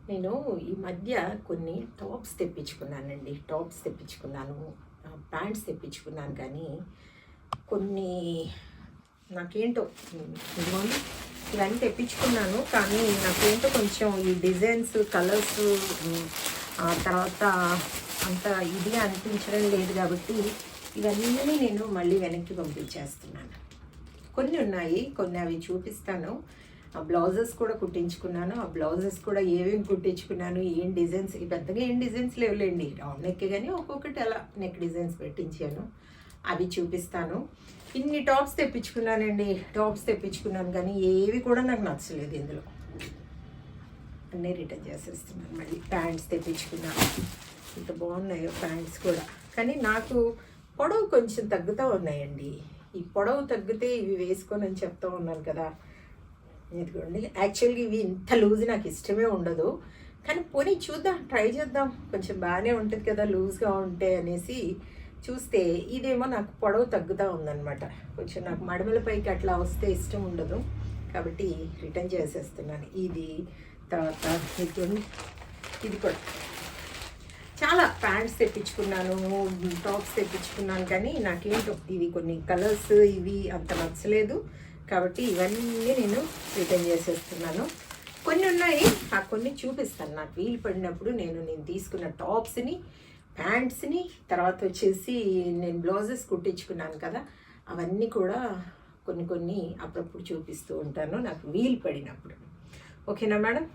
నేను ఈ మధ్య కొన్ని టాప్స్ తెప్పించుకున్నానండి. ప్యాంట్స్ తెప్పించుకున్నాను. కానీ కొన్ని నాకేంటో ఇదిగోండి ఇవన్నీ తెప్పించుకున్నాను. కానీ నాకేంటో కొంచెం ఈ డిజైన్స్, కలర్స్ తర్వాత అంత ఇదిగా అనిపించడం లేదు. కాబట్టి ఇవన్నీ నేను మళ్ళీ వెనక్కి పంపించేస్తున్నాను. కొన్ని ఉన్నాయి, కొన్ని అవి చూపిస్తాను. ఆ బ్లౌజెస్ కూడా కుట్టించుకున్నాను. ఆ బ్లౌజెస్ కూడా ఏమేమి కుట్టించుకున్నాను, ఏం డిజైన్స్, పెద్దగా ఏం డిజైన్స్ లేవులేండి, రౌండ్ నెక్ కానీ ఒక్కొక్కటి అలా నెక్ డిజైన్స్ పెట్టించాను. అవి చూపిస్తాను. ఇన్ని టాప్స్ తెప్పించుకున్నాను కానీ ఏవి కూడా నాకు నచ్చలేదు. ఇందులో అన్నీ రిటర్న్ చేసేస్తున్నాను. మళ్ళీ ప్యాంట్స్ తెప్పించుకున్నాను. ఇంత బాగున్నాయో ప్యాంట్స్ కూడా. కానీ నాకు పొడవు కొంచెం తగ్గుతూ ఉన్నాయండి. ఈ పొడవు తగ్గితే ఇవి వేసుకొని అని చెప్తూ ఉన్నాను కదా. ఇదిగోండి, యాక్చువల్గా ఇవి ఇంత లూజ్ నాకు ఇష్టమే ఉండదు. కానీ పోనీ చూద్దాం, ట్రై చేద్దాం, కొంచెం బాగానే ఉంటుంది కదా లూజ్గా ఉంటే అనేసి చూస్తే ఇదేమో నాకు పొడవు తగ్గుతూ ఉందన్నమాట. కొంచెం నాకు మడమల పైకి అట్లా వస్తే ఇష్టం ఉండదు. కాబట్టి రిటర్న్ చేసేస్తున్నాను. ఇది తర్వాత ఇదిగోండి, ఇది కూడా చాలా ప్యాంట్స్ తెప్పించుకున్నాను, టాప్స్ తెప్పించుకున్నాను. కానీ నాకేంటో ఇవి కొన్ని కలర్స్ ఇవి అంత నచ్చలేదు. కాబట్టి ఇవన్నీ నేను రిటర్న్ చేసేస్తున్నాను. కొన్ని ఉన్నాయి, ఆ కొన్ని చూపిస్తాను నాకు వీలు పడినప్పుడు. నేను తీసుకున్న టాప్స్ని, ప్యాంట్స్ని, తర్వాత వచ్చేసి నేను బ్లౌజెస్ కుట్టించుకున్నాను కదా, అవన్నీ కూడా కొన్ని అప్పుడప్పుడు చూపిస్తూ ఉంటాను నాకు వీలు పడినప్పుడు. ఓకేనా మేడం?